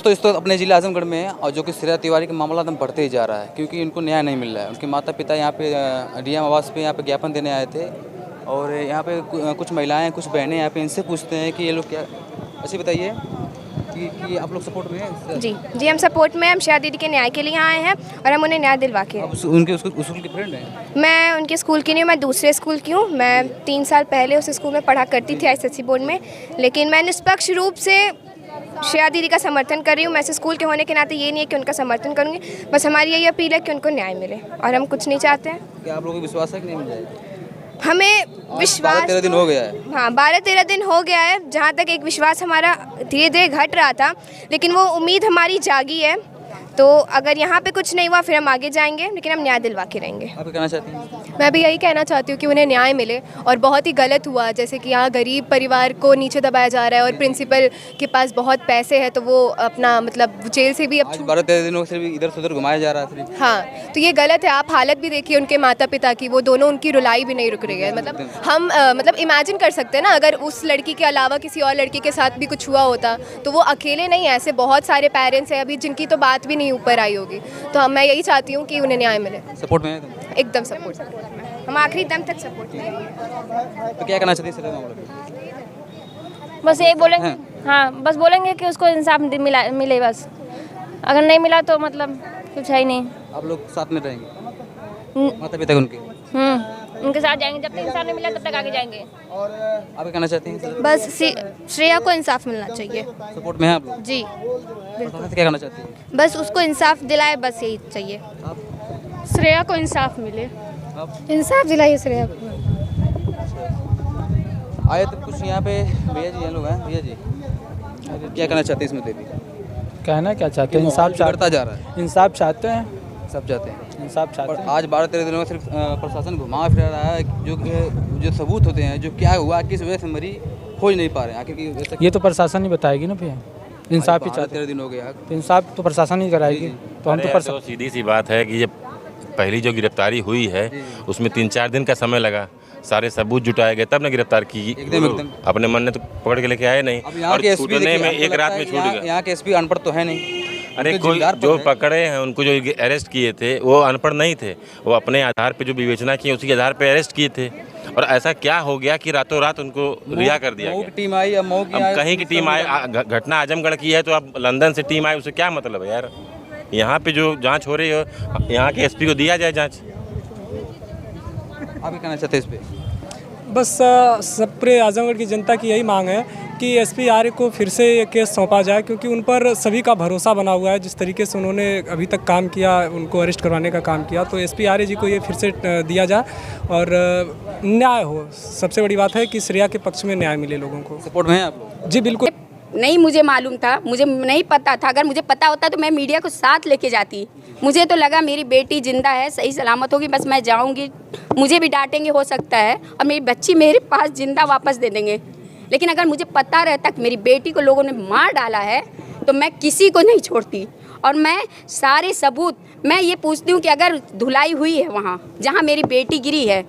तो इस वक्त अपने जिला आजमगढ़ में है और जो कि श्रेया तिवारी का मामला एकदम बढ़ते ही जा रहा है क्योंकि इनको न्याय नहीं मिल रहा है। उनके माता पिता यहाँ पे डीएम आवास पे यहाँ पे ज्ञापन देने आए थे और यहाँ पे कुछ महिलाएं कुछ बहनें यहाँ पे इनसे पूछते हैं कि ये लोग क्या, ऐसे बताइए कि आप लोग सपोर्ट में हैं? जी हम सपोर्ट में, हम श्रेया दीदी के न्याय के लिए आए हैं और हम उन्हें न्याय दिलवा के। आप उनके स्कूल की फ्रेंड हैं? मैं उनके स्कूल की नहीं हूँ, मैं दूसरे स्कूल की हूँ। मैं 3 साल पहले उस स्कूल में पढ़ा करती थी एसएससी बोर्ड में, लेकिन मैं निष्पक्ष रूप से श्रेया दीदी का समर्थन कर रही हूँ। मैं ऐसे स्कूल के होने के नाते ये नहीं है कि उनका समर्थन करूँगी, बस हमारी यही अपील है कि उनको न्याय मिले और हम कुछ नहीं चाहते हैं। क्या आप लोगों को विश्वास है कि नहीं मिल जाएगा? हमें विश्वास 12-13 दिन हो गया है। हाँ 12-13 दिन हो गया है, जहाँ तक एक विश्वास हमारा धीरे धीरे घट रहा था, लेकिन वो उम्मीद हमारी जागी है। तो अगर यहाँ पे कुछ नहीं हुआ फिर हम आगे जाएंगे, लेकिन हम न्याय दिलवा के रहेंगे। आप कहना चाहती हैं? मैं भी यही कहना चाहती हूँ कि उन्हें न्याय मिले और बहुत ही गलत हुआ, जैसे कि यहाँ गरीब परिवार को नीचे दबाया जा रहा है और प्रिंसिपल के पास बहुत पैसे हैं तो वो अपना मतलब जेल से भी अब 12-13 दिनों से भी इधर से उधर घुमाया जा रहा है। हाँ, तो ये गलत है। आप हालत भी देखिए उनके माता पिता की, वो दोनों, उनकी रुलाई भी नहीं रुक रही है। मतलब हम मतलब इमेजिन कर सकते हैं ना, अगर उस लड़की के अलावा किसी और लड़की के साथ भी कुछ हुआ होता तो वो अकेले नहीं, ऐसे बहुत सारे पेरेंट्स हैं अभी जिनकी तो बात भी नहीं ऊपर आई होगी। तो मैं यही चाहती हूँ कि उन्हें न्याय मिले। सपोर्ट में है तुम? एकदम सपोर्ट, हम आखिरी दम तक सपोर्ट करेंगे। तो क्या कहना चाहती हैं? बस यही बोलेंगे, हाँ बस बोलेंगे कि उसको इंसाफ मिले बस। अगर नहीं मिला तो मतलब कुछ है ही नहीं। आप लोग साथ में रहेंगे माता पिता उनके? उनके साथ जाएंगे, जब तक इंसाफ नहीं मिला तब तक आगे जाएंगे। आप क्या कहना चाहती हैं? बस श्रेया को इंसाफ मिलना चाहिए। सपोर्ट में है आप लोग? जी प्रशासन से क्या कहना चाहती हैं? बस उसको इंसाफ दिलाए, बस यही चाहिए। श्रेया को इंसाफ मिले। इंसाफ दिलाइए श्रेया को। आए तो कुछ यहाँ पे भैया जी, लोग हैं भैया जी, क्या कहना चाहते हैं इस मुद्दे पे? कहना क्या चाहते हैं? इंसाफ बढ़ता जा रहा है। इंसाफ चाहते हैं, सब चाहते हैं इंसाफ चाहते और हैं। आज 12-13 दिनों में सिर्फ प्रशासन घुमा फिरा रहा है। जो सबूत होते हैं, जो क्या हुआ, किस वजह से मरी, खोज नहीं पा रहे हैं। आखिर की ये तो प्रशासन ही बताएगी ना भैया। इंसाफ ही चाहते 13 दिन हो गया। हैं, तो इंसाफ तो प्रशासन ही कराएगी। तो हम तो सीधी सी बात है कि ये पहली जो गिरफ्तारी हुई है उसमें 3-4 दिन का समय लगा, सारे सबूत जुटाए गए तब ने गिरफ्तार की। एकदम अपने मन ने तो पकड़ के लेके आए नहीं, और छूटने में एक रात में छूट गया। यहाँ के एसपी अनपढ़ तो है नहीं। अरे कोई जो पकड़े हैं, उनको जो अरेस्ट किए थे वो अनपढ़ नहीं थे, वो अपने आधार पे जो विवेचना किए उसी के आधार पे अरेस्ट किए थे। और ऐसा क्या हो गया कि रातों रात उनको रिहा कर दिया गया? टीम आई, अब कहीं की टीम आई, घटना आजमगढ़ की है तो अब लंदन से टीम आई, उससे क्या मतलब है यार? यहाँ पे जो जांच हो रही है यहाँ के एसपी को दिया जाए जांच। आप क्या कहना चाहते हैं इस पे? बस सब पूरे आजमगढ़ की जनता की यही मांग है कि एसपी आर्य को फिर से ये केस सौंपा जाए, क्योंकि उन पर सभी का भरोसा बना हुआ है। जिस तरीके से उन्होंने अभी तक काम किया, उनको अरेस्ट करवाने का काम किया, तो एसपी आर्य जी को ये फिर से दिया जाए और न्याय हो। सबसे बड़ी बात है कि श्रेया के पक्ष में न्याय मिले लोगों को। सपोर्ट में है आप लोग? जी बिल्कुल। नहीं मुझे मालूम था, मुझे नहीं पता था। अगर मुझे पता होता तो मैं मीडिया को साथ लेके जाती। मुझे तो लगा मेरी बेटी जिंदा है, सही सलामत होगी, बस मैं जाऊंगी। मुझे भी डांटेंगे हो सकता है और मेरी बच्ची मेरे पास जिंदा वापस दे देंगे, लेकिन अगर मुझे पता रहता कि मेरी बेटी को लोगों ने मार डाला है तो मैं किसी को नहीं छोड़ती। और मैं सारे सबूत, मैं ये पूछती हूँ कि अगर धुलाई हुई है वहाँ जहाँ मेरी बेटी गिरी है,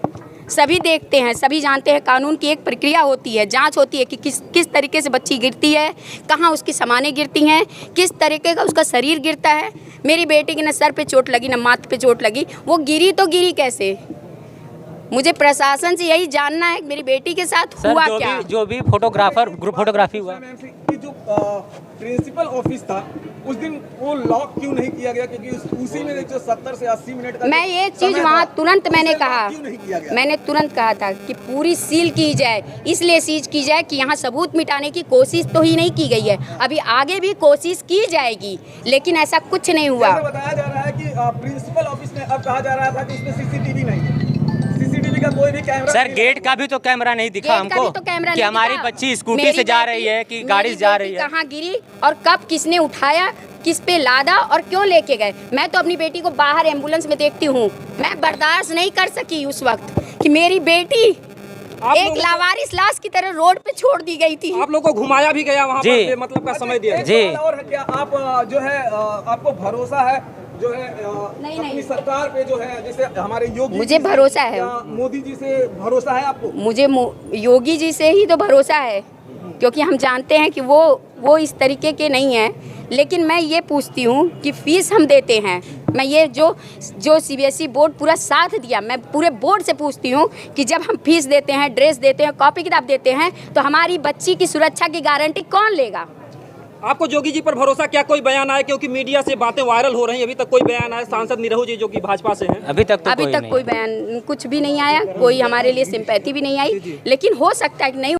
सभी देखते हैं, सभी जानते हैं, कानून की एक प्रक्रिया होती है, जांच होती है कि किस तरीके से बच्ची गिरती है, कहाँ उसकी सामानें गिरती हैं, किस तरीके का उसका शरीर गिरता है। मेरी बेटी की न सर पे चोट लगी न माथे पे चोट लगी, वो गिरी तो गिरी कैसे? मुझे प्रशासन से यही जानना है कि मेरी बेटी के साथ हुआ क्या। जो भी फोटोग्राफर ग्रुप फोटोग्राफी हुआ कि जो प्रिंसिपल ऑफिस था उस दिन वो लॉक क्यों नहीं किया गया? क्योंकि उसी में जो 70 से 80 मिनट का मैं ये चीज़ वहाँ तुरंत मैंने कहा, मैंने तुरंत कहा था कि पूरी सील की जाए, इसलिए सीज की जाए कि यहाँ सबूत मिटाने की कोशिश तो ही नहीं की गई है, अभी आगे भी कोशिश की जाएगी, लेकिन ऐसा कुछ नहीं हुआ। बताया जा रहा है कि प्रिंसिपल ऑफिस में अब कहा जा रहा था कि उसमें सीसीटीवी नहीं है, सीसीटीवी का कोई भी कैमरा। सर गेट का भी तो कैमरा नहीं दिखा हमको तो कैमरा कि हमारी बच्ची स्कूटी से जा रही है कि गाड़ी से जा रही है। कहाँ गिरी और कब किसने उठाया, किस पे लादा और क्यों लेके गए? मैं तो अपनी बेटी को बाहर एम्बुलेंस में देखती हूँ, मैं बर्दाश्त नहीं कर सकी उस वक्त कि मेरी बेटी एक लावारिस लाश की तरह रोड पे छोड़ दी गई थी। आप लोग को घुमाया भी गया वहाँ पर, मतलब का समय दिया जी। और क्या आप जो है आपको भरोसा है जो है अपनी सरकार पे, जो है जैसे हमारे योगी, मुझे भरोसा है, मोदी जी से भरोसा है आपको? मुझे योगी जी से ही तो भरोसा है, क्योंकि हम जानते हैं कि वो इस तरीके के नहीं हैं, लेकिन मैं ये पूछती हूँ कि फ़ीस हम देते हैं, मैं ये जो CBSE बोर्ड पूरा साथ दिया, मैं पूरे बोर्ड से पूछती हूँ कि जब हम फीस देते हैं, ड्रेस देते हैं, कॉपी किताब देते हैं, तो हमारी बच्ची की सुरक्षा की गारंटी कौन लेगा? आपको जोगी जी पर भरोसा, क्या कोई बयान आया? क्योंकि मीडिया से बातें वायरल हो रही हैं, अभी तक कोई बयान आया? सांसद निरहू जी जो कि भाजपा से हैं, अभी तक कोई बयान कुछ भी नहीं आया, कोई हमारे लिए सिंपैथी भी नहीं आई, लेकिन हो सकता है कि नहीं